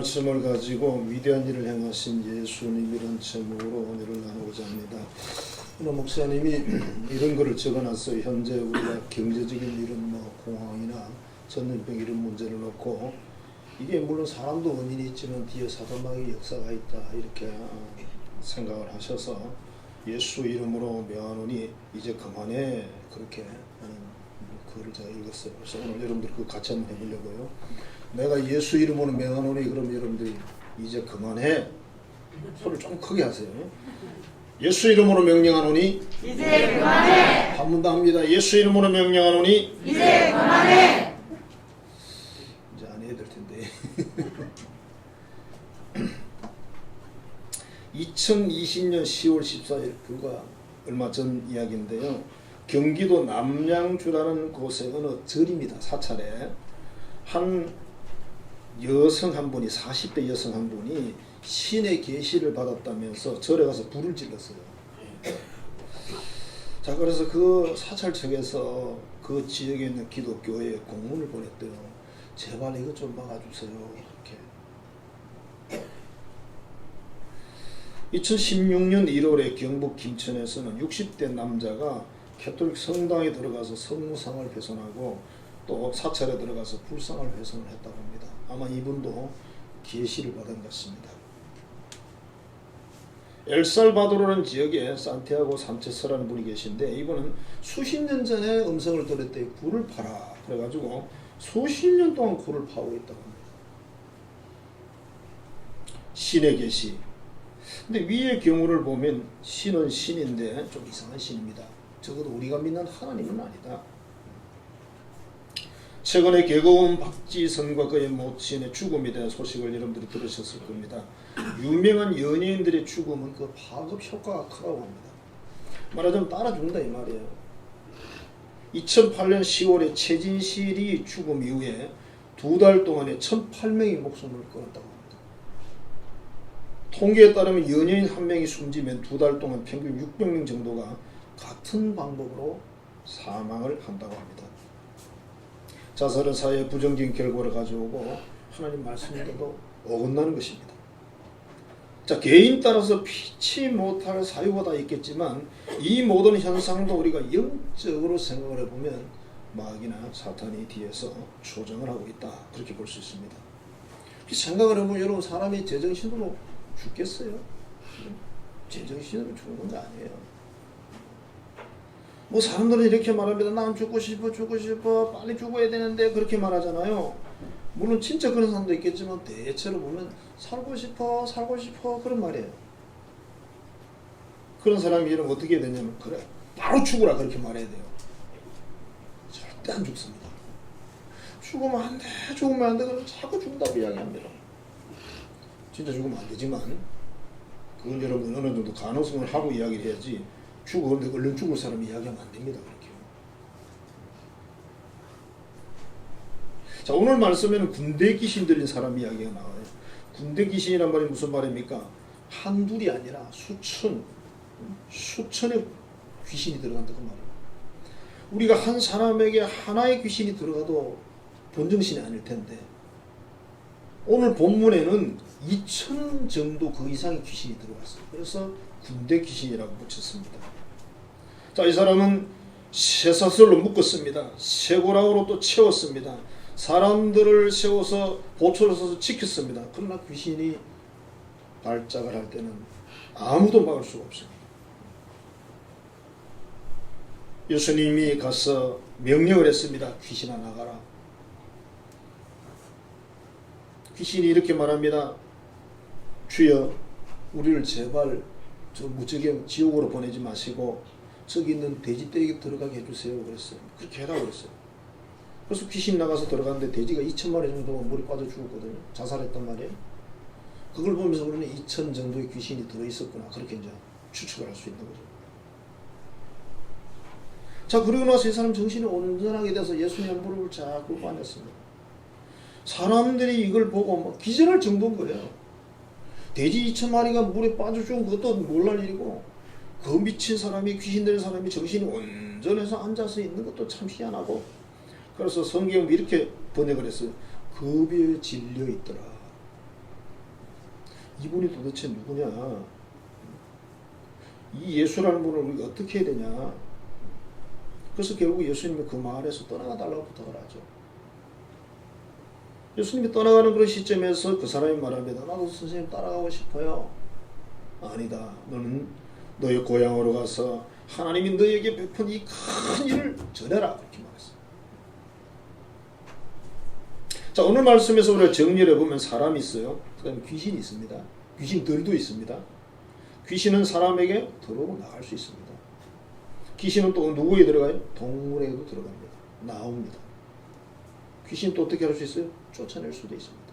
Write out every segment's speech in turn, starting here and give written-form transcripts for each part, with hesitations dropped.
말씀을 가지고 위대한 일을 행하신 예수님이란 제목으로 오늘을 나누고자 합니다. 오늘 목사님이 이런 글을 적어놨어요. 현재 우리가 경제적인 이런 공황이나 전염병 이런 문제를 놓고 이게 물론 사람도 원인이 있지만 뒤에 사단마귀의 역사가 있다 이렇게 생각을 하셔서 예수 이름으로 명하노니 이제 그만해 그렇게 하는 글을 제가 읽었어요. 그래서 오늘 여러분들 그거 같이 한번 해보려고요. 내가 예수 이름으로 명하노니 그럼 여러분들이 이제 그만해 소리를 좀 크게 하세요. 예수 이름으로 명령하노니 이제 그만해. 한 번 더 합니다. 예수 이름으로 명령하노니 이제 그만해. 이제 안 해야 될 텐데. 2020년 10월 14일 불과 얼마 전 이야기인데요. 경기도 남양주라는 곳의 어느 절입니다. 사찰에 한 여성 한 분이 40대 여성 한 분이 신의 계시를 받았다면서 절에 가서 불을 질렀어요. 자, 그래서 그 사찰 측에서 그 지역에 있는 기독교에 공문을 보냈대요. 제발 이것 좀 막아주세요. 이렇게. 2016년 1월에 경북 김천에서는 60대 남자가 캐톨릭 성당에 들어가서 성무상을 훼손하고 또 사찰에 들어가서 불상을 훼손을 했다고 합니다. 아마 이분도 계시를 받은 것 같습니다. 엘살바도르라는 지역에 산티아고 산체스라는 분이 계신데 이분은 수십 년 전에 음성을 들었대. 굴을 파라 그래가지고 수십 년 동안 굴을 파고 있다고 합니다. 신의 계시. 근데 위의 경우를 보면 신은 신인데 좀 이상한 신입니다. 적어도 우리가 믿는 하나님은 아니다. 최근에 개그우먼 박지선과 그의 모친의 죽음에 대한 소식을 여러분들이 들으셨을 겁니다. 유명한 연예인들의 죽음은 그 파급 효과가 크다고 합니다. 말하자면 따라 죽는다 이 말이에요. 2008년 10월에 최진실이 죽음 이후에 2달 동안에 1,008명이 목숨을 끊었다고 합니다. 통계에 따르면 연예인 한 명이 숨지면 2달 동안 평균 600명 정도가 같은 방법으로 사망을 한다고 합니다. 자살은 사회의 부정적인 결과를 가져오고 하나님 말씀인데도 어긋나는 것입니다. 자, 개인 따라서 피치 못할 사유가 다 있겠지만 이 모든 현상도 우리가 영적으로 생각을 해보면 마귀나 사탄이 뒤에서 조정을 하고 있다 그렇게 볼 수 있습니다. 생각을 해보면 여러분 사람이 제정신으로 죽겠어요? 제정신으로 죽는 거 아니에요. 뭐 사람들은 이렇게 말합니다. 난 죽고 싶어 빨리 죽어야 되는데 그렇게 말하잖아요. 물론 진짜 그런 사람도 있겠지만 대체로 보면 살고 싶어 그런 말이에요. 그런 사람이 이러면 어떻게 해야 되냐면 그래 바로 죽으라 그렇게 말해야 돼요. 절대 안 죽습니다. 죽으면 안 돼 죽으면 안 돼 그러면 자꾸 죽는다고 이야기합니다. 진짜 죽으면 안 되지만 그건 여러분 어느 정도 가능성을 하고 이야기를 해야지 죽었는데 얼른 죽을 사람이 이야기하면 안 됩니다. 그렇게. 자, 오늘 말씀에는 군대 귀신 들린 사람 이야기가 나와요. 군대 귀신이란 말이 무슨 말입니까? 한둘이 아니라 수천의 귀신이 들어간다고 말이에요. 우리가 한 사람에게 하나의 귀신이 들어가도 본정신이 아닐 텐데 오늘 본문에는 2,000 정도 그 이상의 귀신이 들어갔어요. 그래서 군대 귀신이라고 붙였습니다. 자, 이 사람은 쇠사슬로 묶었습니다. 쇠고랑으로 또 채웠습니다. 사람들을 세워서 보초를 서서 지켰습니다. 그러나 귀신이 발작을 할 때는 아무도 막을 수가 없습니다. 예수님이 가서 명령을 했습니다. 귀신아 나가라. 귀신이 이렇게 말합니다. 주여 우리를 제발 저 무적의 지옥으로 보내지 마시고 저기 있는 돼지떼에 들어가게 해주세요 그랬어요. 그렇게 해라고 그랬어요. 그래서 귀신 나가서 들어갔는데 돼지가 2,000마리 정도가 물에 빠져 죽었거든요. 자살했단 말이에요. 그걸 보면서 우리는 2,000 정도의 귀신이 들어있었구나 그렇게 이제 추측을 할 수 있는 거죠. 자, 그러고 나서 이 사람 정신이 온전하게 돼서 예수님 무릎을 쫙 꿇고 앉았습니다. 사람들이 이걸 보고 막 기절할 정도인 거예요. 돼지 2,000마리가 물에 빠져 죽은 것도 놀랄 일이고 그 미친 사람이 귀신 들린 사람이 정신이 온전해서 앉아서 있는 것도 참 희한하고 그래서 성경은 이렇게 번역을 했어요. 급여 질려 있더라. 이분이 도대체 누구냐? 이 예수라는 분을 우리가 어떻게 해야 되냐? 그래서 결국 예수님이 그 마을에서 떠나가 달라고 부탁을 하죠. 예수님이 떠나가는 그런 시점에서 그 사람이 말합니다. 나도 선생님 따라가고 싶어요. 아니다. 너는 너의 고향으로 가서 하나님이 너에게 베푼 이 큰 일을 전해라. 이렇게 말했어요. 자, 오늘 말씀에서 우리가 정리를 해보면 사람이 있어요. 그 다음에 귀신이 있습니다. 귀신들도 있습니다. 귀신은 사람에게 들어오고 나갈 수 있습니다. 귀신은 또 누구에 들어가요? 동물에게도 들어갑니다. 나옵니다. 귀신 또 어떻게 할 수 있어요? 쫓아낼 수도 있습니다.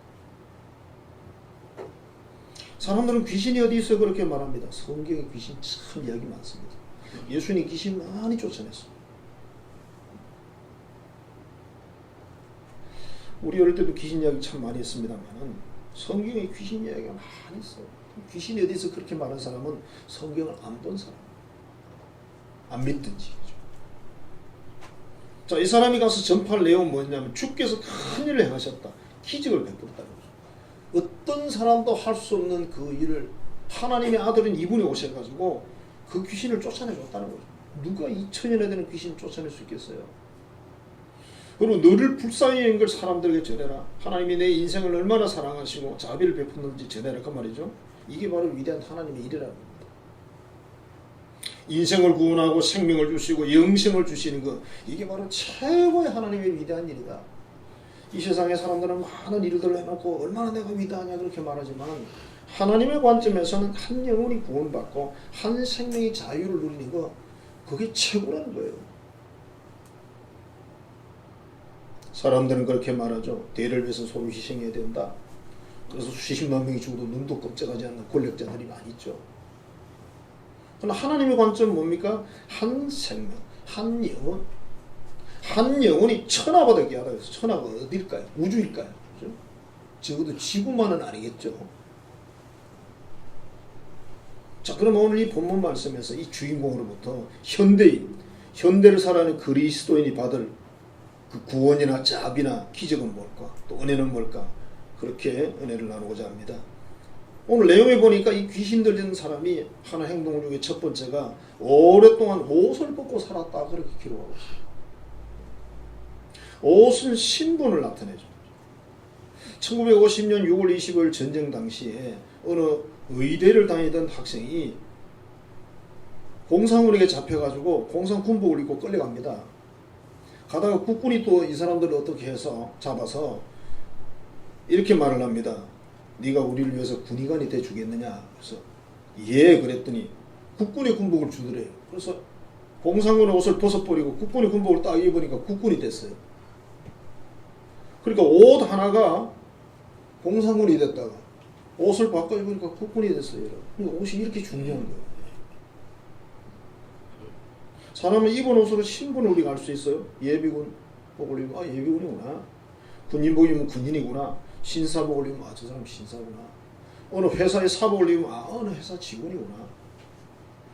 사람들은 귀신이 어디 있어요? 그렇게 말합니다. 성경에 귀신 참 이야기 많습니다. 예수님이 귀신 많이 쫓아냈어요. 우리 어릴 때도 귀신 이야기 참 많이 했습니다만 성경에 귀신 이야기가 많이 있어요. 귀신이 어디 있어? 그렇게 말하는 사람은 성경을 안 본 사람, 안 믿든지. 자, 이 사람이 가서 전파할 내용은 뭐냐면 주께서 큰 일을 행하셨다. 기적을 베풀었다는 거죠. 어떤 사람도 할 수 없는 그 일을 하나님의 아들인 이분이 오셔가지고 그 귀신을 쫓아내줬다는 거죠. 누가 2000년에 되는 귀신을 쫓아낼 수 있겠어요? 그리고 너를 불쌍히 여긴 걸 사람들에게 전해라. 하나님이 내 인생을 얼마나 사랑하시고 자비를 베푸는지 전해라. 그 말이죠. 이게 바로 위대한 하나님의 일이라는 겁니다. 인생을 구원하고 생명을 주시고 영생을 주시는 것, 이게 바로 최고의 하나님의 위대한 일이다. 이 세상의 사람들은 많은 일들을 해놓고 얼마나 내가 위대하냐 그렇게 말하지만 하나님의 관점에서는 한 영혼이 구원받고 한 생명이 자유를 누리는 것, 그게 최고라는 거예요. 사람들은 그렇게 말하죠. 대를 위해서 서로 희생해야 된다. 그래서 수십만 명이 죽어도 눈도 깜짝하지 않는 권력자들이 많이 있죠. 그러나 하나님의 관점은 뭡니까? 한 생명, 한 영혼. 한 영혼이 천하보다 귀하다 해서 천하가 어딜까요? 우주일까요? 그렇죠? 적어도 지구만은 아니겠죠. 자, 그럼 오늘 이 본문 말씀에서 이 주인공으로부터 현대인, 현대를 살아가는 그리스도인이 받을 그 구원이나 자비나 기적은 뭘까? 또 은혜는 뭘까? 그렇게 은혜를 나누고자 합니다. 오늘 내용에 보니까 이 귀신 들린 사람이 하는 행동 중에 첫 번째가 오랫동안 옷을 벗고 살았다 그렇게 기록하고 있습니다. 옷은 신분을 나타내죠. 1950년 6월 25일 전쟁 당시에 어느 의대를 다니던 학생이 공산군에게 잡혀가지고 공산군복을 입고 끌려갑니다. 가다가 국군이 또 이 사람들을 어떻게 해서 잡아서 이렇게 말을 합니다. 네가 우리를 위해서 군의관이 돼 주겠느냐? 그래서 예 그랬더니 국군의 군복을 주더래요. 그래서 공산군의 옷을 벗어버리고 국군의 군복을 딱 입으니까 국군이 됐어요. 그러니까 옷 하나가 공산군이 됐다가 옷을 바꿔 입으니까 국군이 됐어요. 그러니까 옷이 이렇게 중요한 거예요. 사람은 입은 옷으로 신분을 우리가 알 수 있어요. 예비군 복을 입으면 아 예비군이구나. 군인복 입으면 군인이구나. 신사복을 입으면 아 저 사람 신사구나. 어느 회사의 사복을 입으면 아 어느 회사 직원이구나.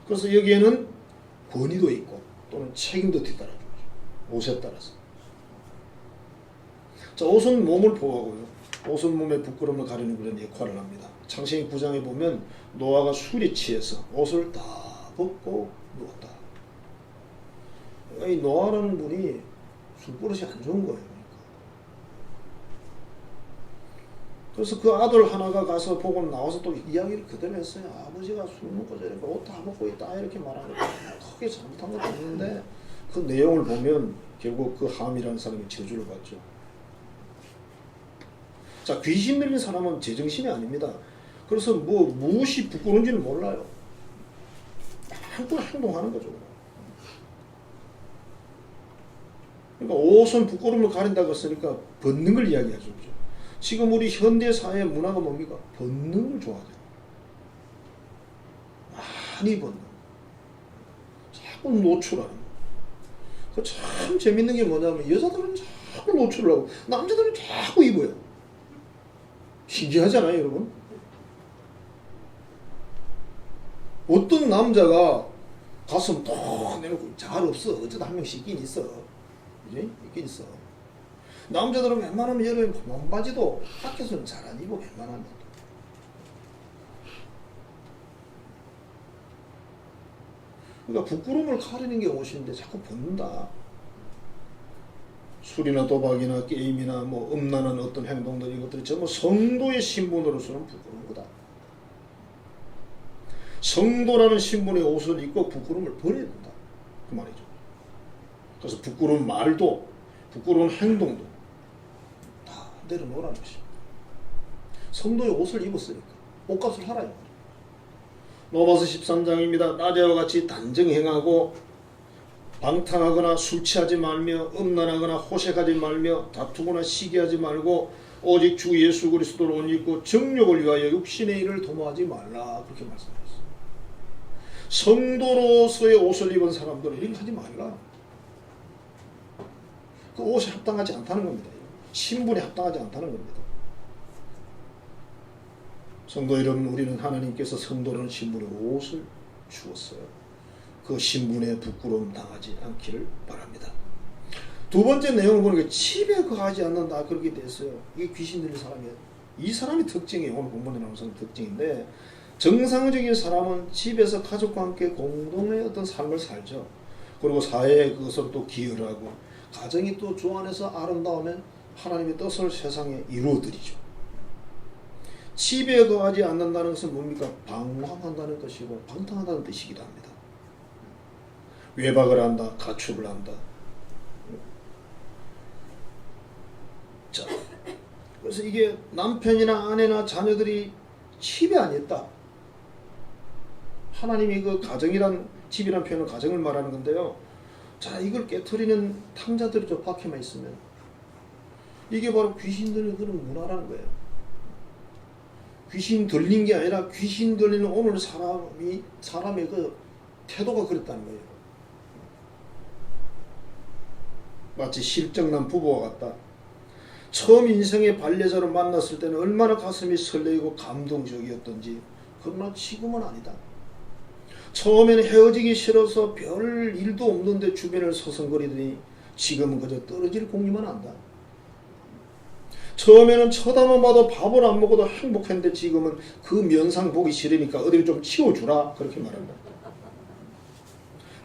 그래서 여기에는 권위도 있고 또는 책임도 뒤따라줘요. 옷에 따라서. 자, 옷은 몸을 보호하고요. 옷은 몸의 부끄러움을 가리는 그런 역할을 합니다. 창세기 9장에 보면 노아가 술에 취해서 옷을 다 벗고 누웠다. 이 노아라는 분이 술버릇이 안 좋은 거예요. 그래서 그 아들 하나가 가서 보고 나와서 또 이야기를 그대로 했어요. 아버지가 술 먹고 저렇게 옷 다 벗고 있다 이렇게 말하는 거 크게 잘못한 것도 없는데 그 내용을 보면 결국 그 함이라는 사람이 저주를 받죠. 자, 귀신 들린 사람은 제정신이 아닙니다. 그래서 무엇이 부끄러운지는 몰라요. 함부로 행동하는 거죠. 그러니까 옷은 부끄러움을 가린다고 했으니까 벗는 걸 이야기하죠. 그죠? 지금 우리 현대 사회의 문화가 뭡니까? 벗는 걸 좋아하죠. 많이 벗는. 자꾸 노출하는 거. 그 참 재밌는 게 뭐냐면 여자들은 자꾸 노출을 하고 남자들은 자꾸 입어요. 신기하잖아요, 여러분. 어떤 남자가 가슴 톡 내놓고 잘 없어. 어쩌다 한 명씩 있긴 있어. 그지? 있긴 있어. 남자들은 웬만하면 여름에 반바지도 밖에서는 잘 안 입어. 웬만하면. 그러니까 부끄러움을 가리는 게 옷인데 자꾸 벗는다. 술이나 도박이나 게임이나 뭐 음란한 어떤 행동들 이것들이 전부 성도의 신분으로서는 부끄러운 거다. 성도라는 신분의 옷을 입고 부끄러움을 버려야 된다. 그 말이죠. 그래서 부끄러운 말도 부끄러운 행동도 다 내려놓으라는 것입니다. 성도의 옷을 입었으니까 옷값을 하라요. 로마서 13장입니다. 낮에와 같이 단정 행하고 방탕하거나 술 취하지 말며 음란하거나 호색하지 말며 다투거나 시기하지 말고 오직 주 예수 그리스도를 옷 입고 정욕을 위하여 육신의 일을 도모하지 말라. 그렇게 말씀하셨어요. 성도로서의 옷을 입은 사람들은 이렇게 하지 말라. 그 옷에 합당하지 않다는 겁니다. 신분에 합당하지 않다는 겁니다. 성도 여러분, 우리는 하나님께서 성도라는 신분의 옷을 주었어요. 그 신분에 부끄러움 당하지 않기를 바랍니다. 두 번째 내용을 보니까 집에 거하지 않는다 그렇게 됐어요. 이게 귀신 들린 사람이에요. 이 사람의 특징이에요. 오늘 본문에 나오는 사람 특징인데, 정상적인 사람은 집에서 가족과 함께 공동의 어떤 삶을 살죠. 그리고 사회에 그것을 또 기여를 하고 가정이 또 주 안에서 아름다우면 하나님의 뜻을 세상에 이루어드리죠. 집에 거하지 않는다는 것은 뭡니까? 방황한다는 것이고 방탕하다는 뜻이기도 합니다. 외박을 한다, 가축을 한다. 자, 그래서 이게 남편이나 아내나 자녀들이 집에 안 있다. 하나님이 그 가정이란, 집이란 표현은 가정을 말하는 건데요. 자, 이걸 깨트리는 탕자들이 저 밖에만 있으면 이게 바로 귀신 들리는 그런 문화라는 거예요. 귀신 들린 게 아니라 귀신 들리는 오늘 사람의 그 태도가 그랬다는 거예요. 마치 실정난 부부와 같다. 처음 인생의 반려자를 만났을 때는 얼마나 가슴이 설레이고 감동적이었던지, 그러나 지금은 아니다. 처음에는 헤어지기 싫어서 별 일도 없는데 주변을 서성거리더니 지금은 그저 떨어질 공기만 한다. 처음에는 쳐다만 봐도 밥을 안 먹어도 행복했는데 지금은 그 면상 보기 싫으니까 어디를 좀 치워주라 그렇게 말한다.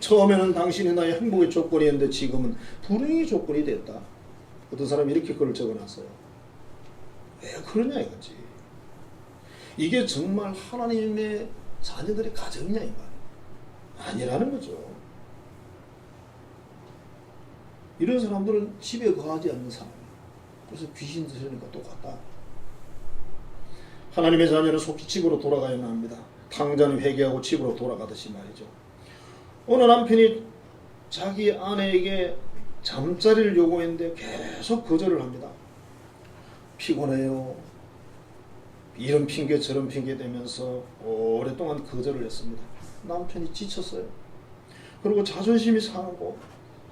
처음에는 당신이 나의 행복의 조건이었는데 지금은 불행의 조건이 됐다. 어떤 사람이 이렇게 글을 적어놨어요. 왜 그러냐 이거지. 이게 정말 하나님의 자녀들의 가정이냐 이 말. 아니라는 거죠. 이런 사람들은 집에 거하지 않는 사람. 그래서 귀신 들으니까 똑같다. 하나님의 자녀는 속히 집으로 돌아가야만 합니다. 탕자는 회개하고 집으로 돌아가듯이 말이죠. 어느 남편이 자기 아내에게 잠자리를 요구했는데 계속 거절을 합니다. 피곤해요. 이런 핑계 저런 핑계 대면서 오랫동안 거절을 했습니다. 남편이 지쳤어요. 그리고 자존심이 상하고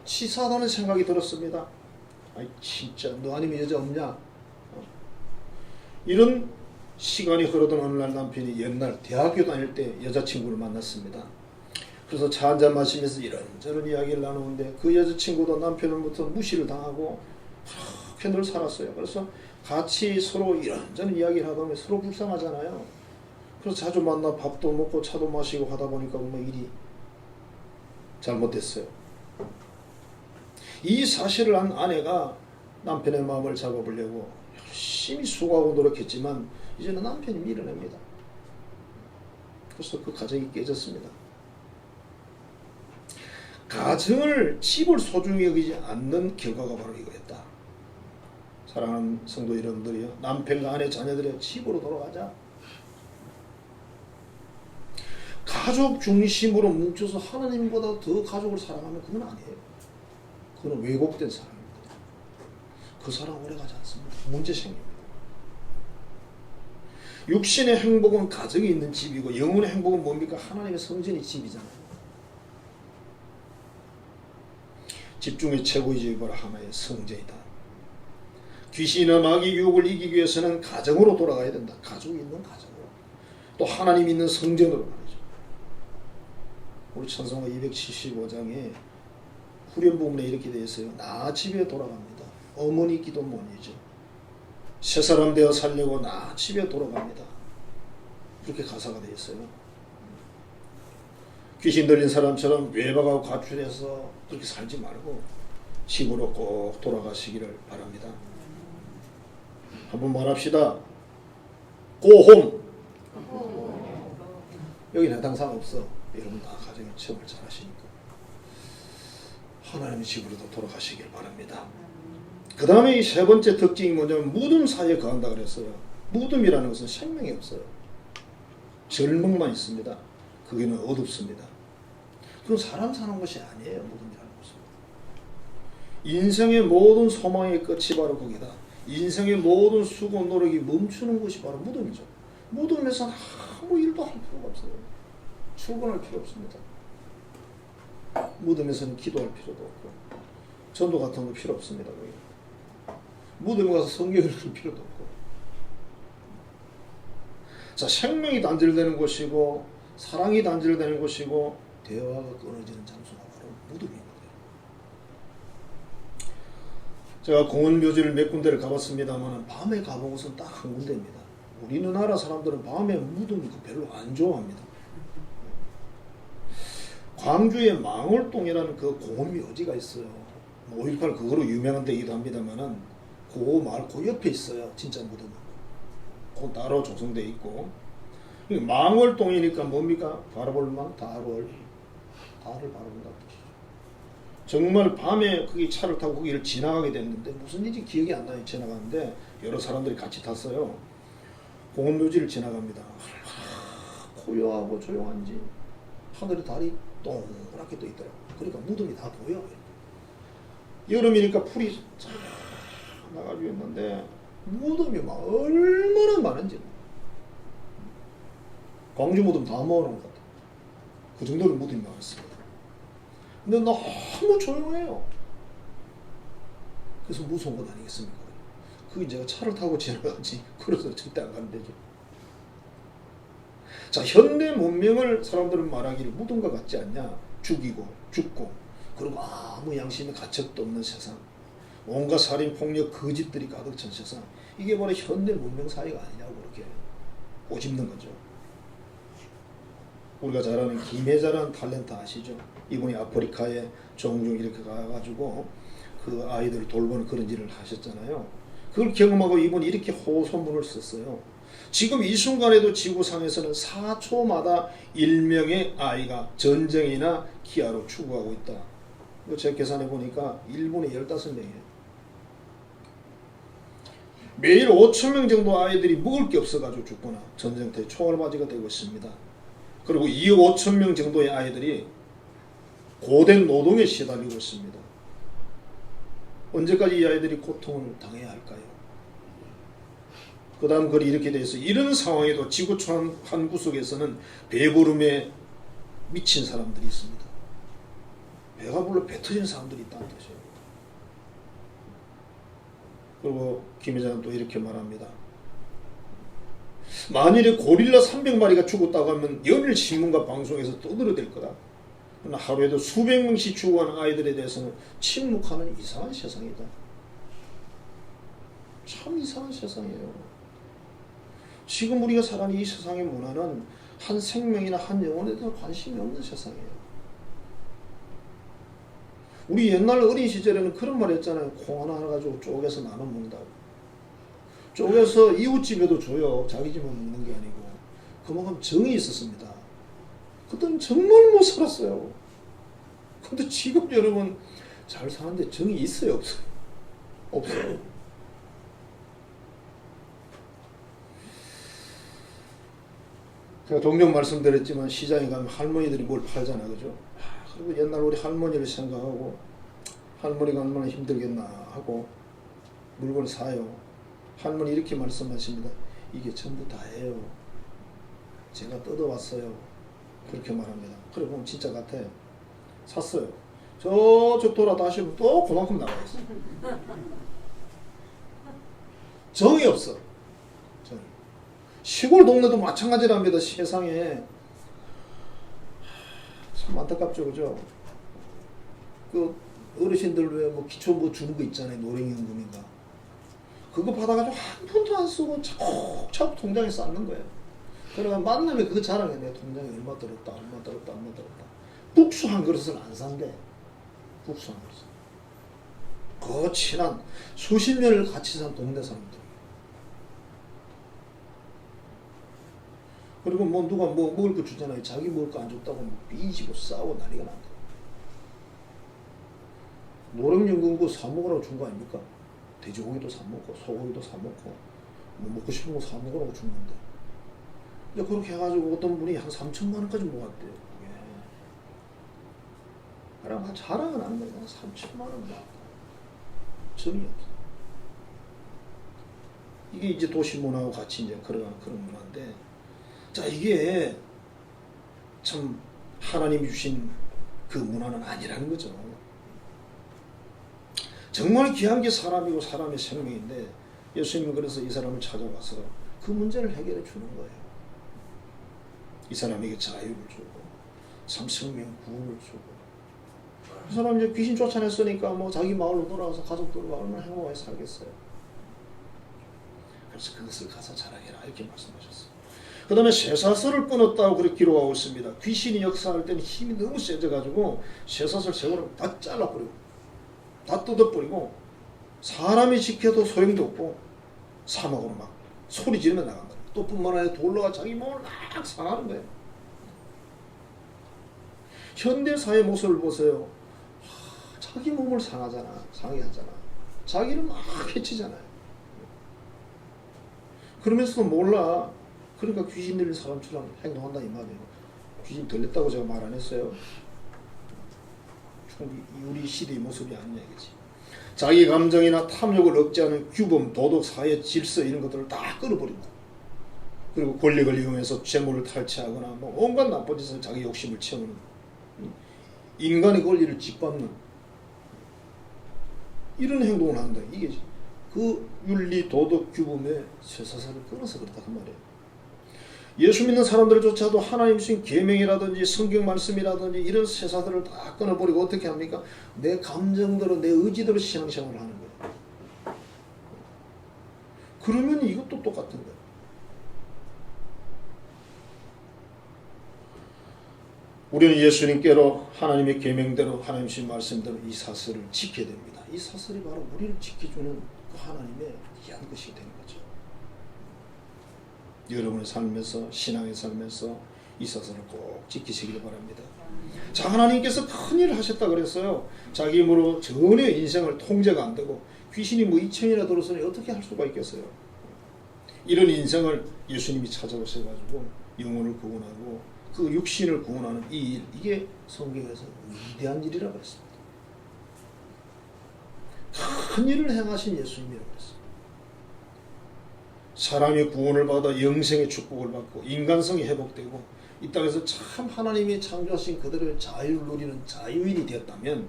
치사하다는 생각이 들었습니다. 아이 진짜 너 아니면 여자 없냐? 이런 시간이 흐르던 어느 날 남편이 옛날 대학교 다닐 때 여자친구를 만났습니다. 그래서 차 한잔 마시면서 이런저런 이야기를 나누는데 그 여자친구도 남편으로부터 무시를 당하고 그렇게 늘 살았어요. 그래서 같이 서로 이런저런 이야기를 하다 보면 서로 불쌍하잖아요. 그래서 자주 만나 밥도 먹고 차도 마시고 하다 보니까 뭐 일이 잘못됐어요. 이 사실을 한 아내가 남편의 마음을 잡아보려고 열심히 수고하고 노력했지만 이제는 남편이 밀어냅니다. 그래서 그 가정이 깨졌습니다. 가정을, 집을 소중히 여기지 않는 결과가 바로 이거였다. 사랑하는 성도 여러분들이요, 남편과 아내, 자녀들의 집으로 돌아가자. 가족 중심으로 뭉쳐서 하나님보다 더 가족을 사랑하면 그건 아니에요. 그건 왜곡된 사랑입니다. 그 사랑 오래가지 않습니다. 문제 생깁니다. 육신의 행복은 가정이 있는 집이고 영혼의 행복은 뭡니까? 하나님의 성전이 집이잖아요. 집 중에 최고의 집이 바로 하나의 성전이다. 귀신이나 마귀 유혹을 이기기 위해서는 가정으로 돌아가야 된다. 가족이 있는 가정으로. 또 하나님 있는 성전으로 말이죠. 우리 찬송가 275장에 후렴 부분에 이렇게 되어 있어요. 나 집에 돌아갑니다. 어머니 기도문이죠. 새 사람 되어 살려고 나 집에 돌아갑니다. 그렇게 가사가 되어 있어요. 귀신 들린 사람처럼 외박하고 가출해서 그렇게 살지 말고 집으로 꼭 돌아가시기를 바랍니다. 한번 말합시다. 고홈. 여기는 해당 사항 없어. 여러분 다 가정의 체험을 잘 하시니까 하나님의 집으로도 돌아가시길 바랍니다. 그 다음에 이 세 번째 특징이 뭐냐면 무덤 사이에 거한다 그랬어요. 무덤이라는 것은 생명이 없어요. 절망만 있습니다. 거기는 어둡습니다. 그럼 사람 사는 것이 아니에요. 무덤이라는 것은. 인생의 모든 소망의 끝이 바로 거기다. 인생의 모든 수고 노력이 멈추는 곳이 바로 무덤이죠. 무덤에서는 아무 일도 할 필요가 없어요. 출근할 필요 없습니다. 무덤에서는 기도할 필요도 없고 전도 같은 거 필요 없습니다. 거기. 무덤에 가서 성경 읽을 필요도 없고. 자, 생명이 단절되는 곳이고 사랑이 단절되는 곳이고 대화가 끊어지는 장소가 바로 무덤입니다. 제가 공원 묘지를 몇 군데를 가봤습니다만 밤에 가본 곳은 딱 한 군데입니다. 우리나라 사람들은 밤에 무덤 별로 안 좋아합니다. 광주에 망월동이라는 그 공원 묘지가 있어요. 5.18 그거로 유명한 데이기도 합니다만은 그 마을 그 옆에 있어요. 진짜 무덤은. 그 따로 조성되어 있고. 망월동이니까 뭡니까? 바라볼만 달을 바라본다. 정말 밤에 거기 차를 타고 거기를 지나가게 됐는데 무슨 일인지 기억이 안 나요. 지나가는데 여러 사람들이 같이 탔어요. 공원 묘지를 지나갑니다. 고요하고 조용한지 하늘에 달이 동그랗게 떠 있더라고요. 그러니까 무덤이 다 보여요. 여름이니까 풀이 쫙 나가지고 있는데 무덤이 막 얼마나 많은지 광주 무덤 다 모아놓은 것 같아요. 그 정도로 무덤이 많았습니다. 근데 너무 조용해요. 그래서 무서운 것 아니겠습니까? 그게 제가 차를 타고 지나가지 그래서 절대 안 가는 데죠. 자, 현대 문명을 사람들은 말하기를 무덤과 같지 않냐. 죽이고 죽고 그리고 아무 양심의 가책도 없는 세상, 온갖 살인, 폭력, 거짓들이 가득 찬 세상, 이게 바로 현대 문명 사회가 아니냐고 그렇게 꼬집는 거죠. 우리가 잘 아는 김혜자라는 탤런트 아시죠? 이분이 아프리카에 종종 이렇게 가가지고 그 아이들을 돌보는 그런 일을 하셨잖아요. 그걸 경험하고 이분이 이렇게 호소문을 썼어요. 지금 이 순간에도 지구상에서는 4초마다 1명의 아이가 전쟁이나 기아로 죽어가고 있다. 제 계산해 보니까 일본에 15명이에요. 매일 5,000명 정도 아이들이 먹을 게 없어가지고 죽거나 전쟁터에 총알맞이가 되고 있습니다. 그리고 2억 5천 명 정도의 아이들이 고된 노동에 시달리고 있습니다. 언제까지 이 아이들이 고통을 당해야 할까요? 그 다음 글이 이렇게 되어 있어요. 이런 상황에도 지구촌 한 구석에서는 배부름에 미친 사람들이 있습니다. 배가 불러 배 터진 사람들이 있다는 뜻이에요. 그리고 김 회장은 또 이렇게 말합니다. 만일에 고릴라 300마리가 죽었다고 하면 연일 신문과 방송에서 떠들어댈 거다. 그러나 하루에도 수백 명씩 죽어가는 아이들에 대해서는 침묵하는 이상한 세상이다. 참 이상한 세상이에요. 지금 우리가 살아가는 이 세상의 문화는 한 생명이나 한 영혼에 대해서 관심이 없는 세상이에요. 우리 옛날 어린 시절에는 그런 말 했잖아요. 콩 하나 가지고 쪼개서 나눠 먹는다고. 쪼개서 이웃집에도 줘요. 자기 집만 먹는 게 아니고. 그만큼 정이 있었습니다. 그때는 정말 못 살았어요. 근데 지금 여러분 잘 사는데 정이 있어요? 없어요? 없어요. 제가 종종 말씀드렸지만 시장에 가면 할머니들이 뭘 팔잖아요. 그죠? 그리고 옛날 우리 할머니를 생각하고 할머니가 얼마나 힘들겠나 하고 물건을 사요. 할머니 이렇게 말씀하십니다. 이게 전부 다예요. 제가 뜯어왔어요. 그렇게 말합니다. 그래 보면 진짜 같아. 샀어요. 저쪽 돌아 다시 보면 또 그만큼 나와 있어요. 정이 없어. 정이. 시골 동네도 마찬가지랍니다. 세상에. 참 안타깝죠. 그죠? 그 어르신들 왜 뭐 기초 뭐 주는 거 있잖아요. 노령연금인가. 그거 받아가지고 한 푼도 안 쓰고 차곡차곡 통장에 쌓는 거예요. 그러면 만나면 그거 자랑해. 내 통장에 얼마 들었다, 얼마 들었다, 얼마 들었다. 국수 한 그릇은 안 산대. 국수 한 그릇. 그 친한 수십 년을 같이 산 동네 사람들. 그리고 뭐 누가 뭐 먹을 거 주잖아요. 자기 먹을 거 안 줬다고 뭐 삐지고 싸우고 난리가 난다. 노령연금고 사 먹으라고 준 거 아닙니까? 돼지고기도 사 먹고 소고기도 사 먹고 뭐 먹고 싶은 거 사 먹으라고 준 건데. 이제 그렇게 해가지고 어떤 분이 한 3천만 원까지 모았대요. 예. 그럼 자랑은 안 하는 거야. 3천만 원 모았다. 전이 없어. 이게 이제 도시문화하고 같이 이제 걸어가는 그런 문화인데, 자, 이게 참 하나님이 주신 그 문화는 아니라는 거죠. 정말 귀한 게 사람이고 사람의 생명인데, 예수님은 그래서 이 사람을 찾아와서 그 문제를 해결해 주는 거예요. 이 사람에게 자유를 주고, 참 생명 구원을 주고. 그 사람 이제 귀신 쫓아냈으니까 뭐 자기 마을로 돌아가서 가족들과 얼마나 행복하게 살겠어요. 그래서 그것을 가서 자랑해라 이렇게 말씀하셨어요. 그 다음에 쇠사슬을 끊었다고 그렇게 기록하고 있습니다. 귀신이 역사할 때는 힘이 너무 세져가지고 쇠사슬 세월을 다 잘라버리고 다 뜯어버리고 사람이 지켜도 소용도 없고 사막으로 막 소리 지르며 나간다. 또 뿐만 아니라 돌로가 자기 몸을 막 상하는 거예요. 현대사의 모습을 보세요. 자기 몸을 상하잖아. 상하게 하잖아. 자기를 막 해치잖아요. 그러면서도 몰라. 그러니까 귀신 들린 사람처럼 행동한다 이 말이에요. 귀신 들렸다고 제가 말 안 했어요. 우리 시대의 모습이 아니냐 이거지. 자기 감정이나 탐욕을 억제하는 규범, 도덕, 사회, 질서 이런 것들을 다 끊어버린다. 그리고 권력을 이용해서 재물을 탈취하거나 뭐 온갖 나쁜 짓을 자기 욕심을 채우는, 인간의 권리를 짓밟는 이런 행동을 한다. 이게 그 윤리, 도덕, 규범의 쇠사슬을 끊어서 그렇다 그 말이에요. 예수 믿는 사람들조차도 하나님 주신 계명이라든지 성경 말씀이라든지 이런 쇠사슬을 다 끊어버리고 어떻게 합니까? 내 감정대로 내 의지대로 신앙생활을 하는 거예요. 그러면 이것도 똑같은 거예요. 우리는 예수님께로 하나님의 계명대로 하나님 주신 말씀대로 이 사슬을 지켜야 됩니다. 이 사슬이 바로 우리를 지켜주는 그 하나님의 귀한 것이 되는 거죠. 여러분의 삶에서, 신앙의 삶에서 이 사슬을 꼭 지키시기를 바랍니다. 자, 하나님께서 큰 일을 하셨다 그랬어요. 자기 힘으로 전혀 인생을 통제가 안 되고 귀신이 뭐 2000이나 들어서니 어떻게 할 수가 있겠어요. 이런 인생을 예수님이 찾아오셔가지고 영혼을 구원하고 그 육신을 구원하는 이 일, 이게 성경에서 위대한 일이라고 했습니다. 큰 일을 행하신 예수님이라고 했습니다. 사람이 구원을 받아 영생의 축복을 받고 인간성이 회복되고 이 땅에서 참 하나님이 창조하신 그들의 자유를 누리는 자유인이 되었다면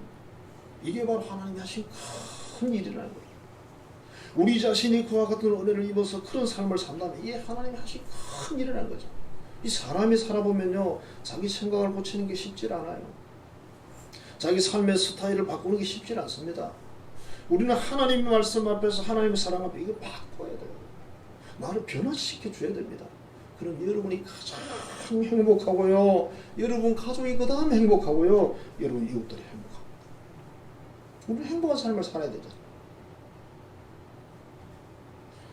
이게 바로 하나님이 하신 큰 일이라는 거예요. 우리 자신이 그와 같은 은혜를 입어서 그런 삶을 산다면 이게 하나님이 하신 큰 일이라는 거죠. 이 사람이 살아보면요, 자기 생각을 고치는 게 쉽지 않아요. 자기 삶의 스타일을 바꾸는 게 쉽지 않습니다. 우리는 하나님의 말씀 앞에서 하나님의 사랑 앞에 이거 바꿔야 돼요. 나를 변화시켜 줘야 됩니다. 그럼 여러분이 가장 행복하고요, 여러분 가족이 그 다음 행복하고요, 여러분 이웃들이 행복합니다. 우리는 행복한 삶을 살아야 되잖아요.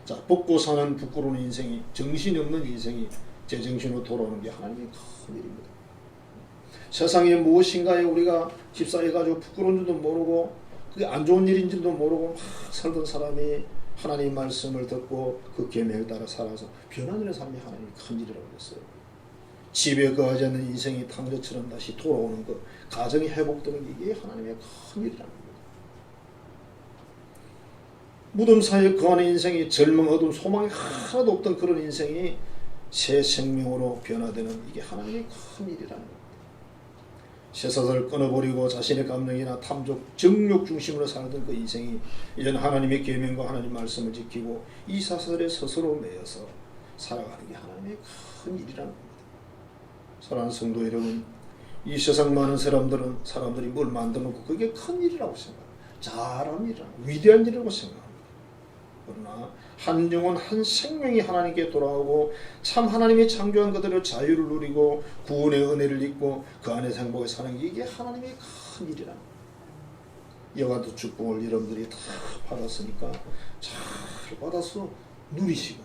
자, 벗고 사는 부끄러운 인생이, 정신이 없는 인생이 제정신으로 돌아오는 게 하나님의 큰 일입니다. 세상에 무엇인가에 우리가 휩싸여가지고 부끄러운 줄도 모르고 그게 안 좋은 일인지도 모르고 막 살던 사람이 하나님 말씀을 듣고 그 계명을 따라 살아서 변화되는 삶이 하나님의 큰 일이라고 했어요. 집에 거하지 않는 인생이 탕자처럼 다시 돌아오는 것, 가정이 회복되는 게 이게 하나님의 큰 일이라는 겁니다. 무덤 사이에 거하는 인생이 젊은 어둠 소망이 하나도 없던 그런 인생이 새 생명으로 변화되는 이게 하나님의 큰 일이라는 겁니다. 쇠사슬을 끊어버리고 자신의 감정이나 탐욕, 정욕 중심으로 살던 그 인생이 이제는 하나님의 계명과 하나님 말씀을 지키고 이 사슬에 스스로 매여서 살아가는 게 하나님의 큰 일이라는 겁니다. 사랑하는 성도 여러분, 이 세상 많은 사람들이 뭘 만들어놓고 그게 큰 일이라고 생각합니다. 잘한 일이라고, 위대한 일이라고 생각합니다. 그런데 하나님은 그 일을 다 끊어버리고 쇠사슬을 끊어버리고 이 사슬에 매여서 살아가는 게 하나님의 큰 일이라는 겁니다. 사랑하는 성도 여러분, 이 세상 많은 사람들이 뭘 만들어놓고 그게 큰 일이라고 생각합니다. 잘한 일이라고, 위대한 일이라고 생각합니다. 그러나 한 영혼 한 생명이 하나님께 돌아오고 참 하나님이 창조한 그대로 자유를 누리고 구원의 은혜를 입고 그 안에서 행복에 사는 게 이게 하나님의 큰 일이라. 여가도 축복을 여러분들이 다 받았으니까 잘 받아서 누리시고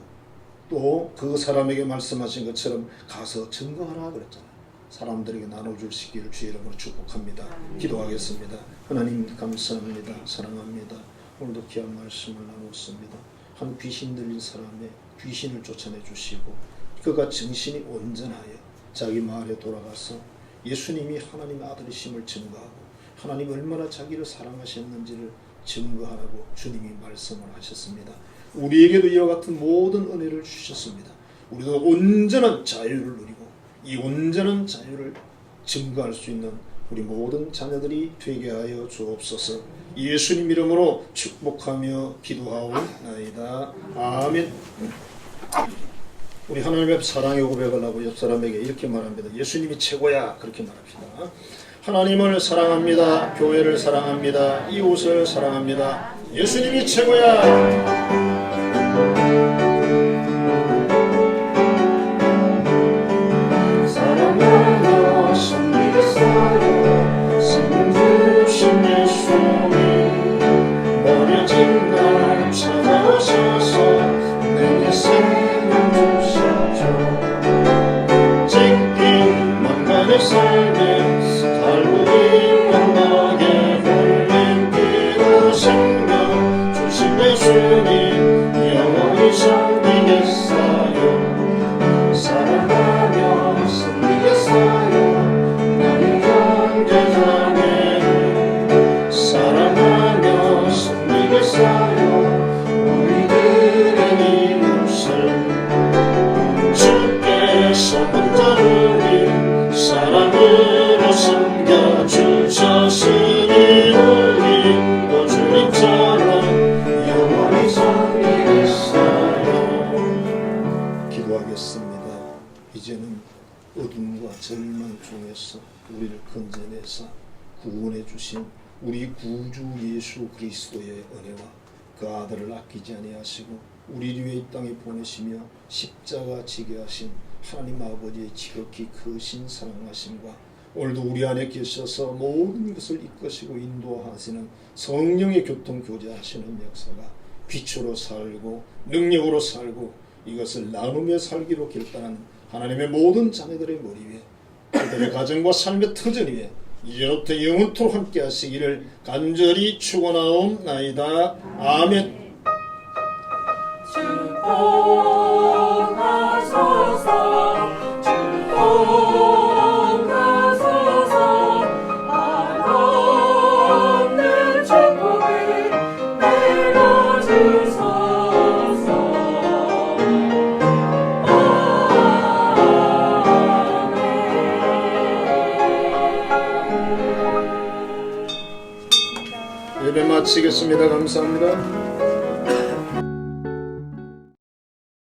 또 그 사람에게 말씀하신 것처럼 가서 증거하라 그랬잖아요. 사람들에게 나눠줄 수 있기를 주의 이름으로 축복합니다. 기도하겠습니다. 하나님 감사합니다. 사랑합니다. 오늘도 귀한 말씀을 나눴습니다. 한 귀신 들린 사람의 귀신을 쫓아내 주시고 그가 정신이 온전하여 자기 마을에 돌아가서 예수님이 하나님의 아들이심을 증거하고 하나님 얼마나 자기를 사랑하셨는지를 증거하라고 주님이 말씀을 하셨습니다. 우리에게도 이와 같은 모든 은혜를 주셨습니다. 우리도 온전한 자유를 누리고 이 온전한 자유를 증거할 수 있는 우리 모든 자녀들이 되게 하여 주옵소서. 예수님 이름으로 축복하며 기도하옵나이다. 아멘. 우리 하나님 앞 사랑의 고백을 하고 옆 사람에게 이렇게 말합니다. 예수님이 최고야. 그렇게 말합시다. 하나님을 사랑합니다. 교회를 사랑합니다. 이웃을 사랑합니다. 예수님이 최고야. 사랑하며 섬기겠어요. 생명 주신 예수님 버려진 날 찾아오셔서 내게 생명 주셨죠. 찡긴 만간의 삶에 달구인 영광에 홀린 피로 생명 주신 예수님 영원히 섬기겠어요. 사랑하며 섬기겠어요. 나의 형제자매를 사랑하며 섬기겠어요. 우리들의 이웃을 주께서 혼자를 사랑으로 섬겨주셨으니 우리도 주님처럼 영원히 섬기겠어요. 기도하겠습니다. 이제는 어둠과 절망 중에서 우리를 건져내사 구원해 주신 우리 구주 예수 그리스도의 은혜와 그 아들을 아끼지 아니하시고 우리 위해 이 땅에 보내시며 십자가 지게 하신 하나님 아버지의 지극히 크신 사랑하심과 오늘도 우리 안에 계셔서 모든 것을 이끄시고 인도하시는 성령의 교통교제하시는 역사가 빛으로 살고 능력으로 살고 이것을 나누며 살기로 결단한 하나님의 모든 자녀들의 머리 위에 그들의 가정과 삶의 터전 위에 이제부터 영원토록 함께 하시기를 간절히 축원하옵나이다. 아멘. 축복하소서 축복하소서 한없는 축복을 내려주소서. 예배 마치겠습니다. 감사합니다.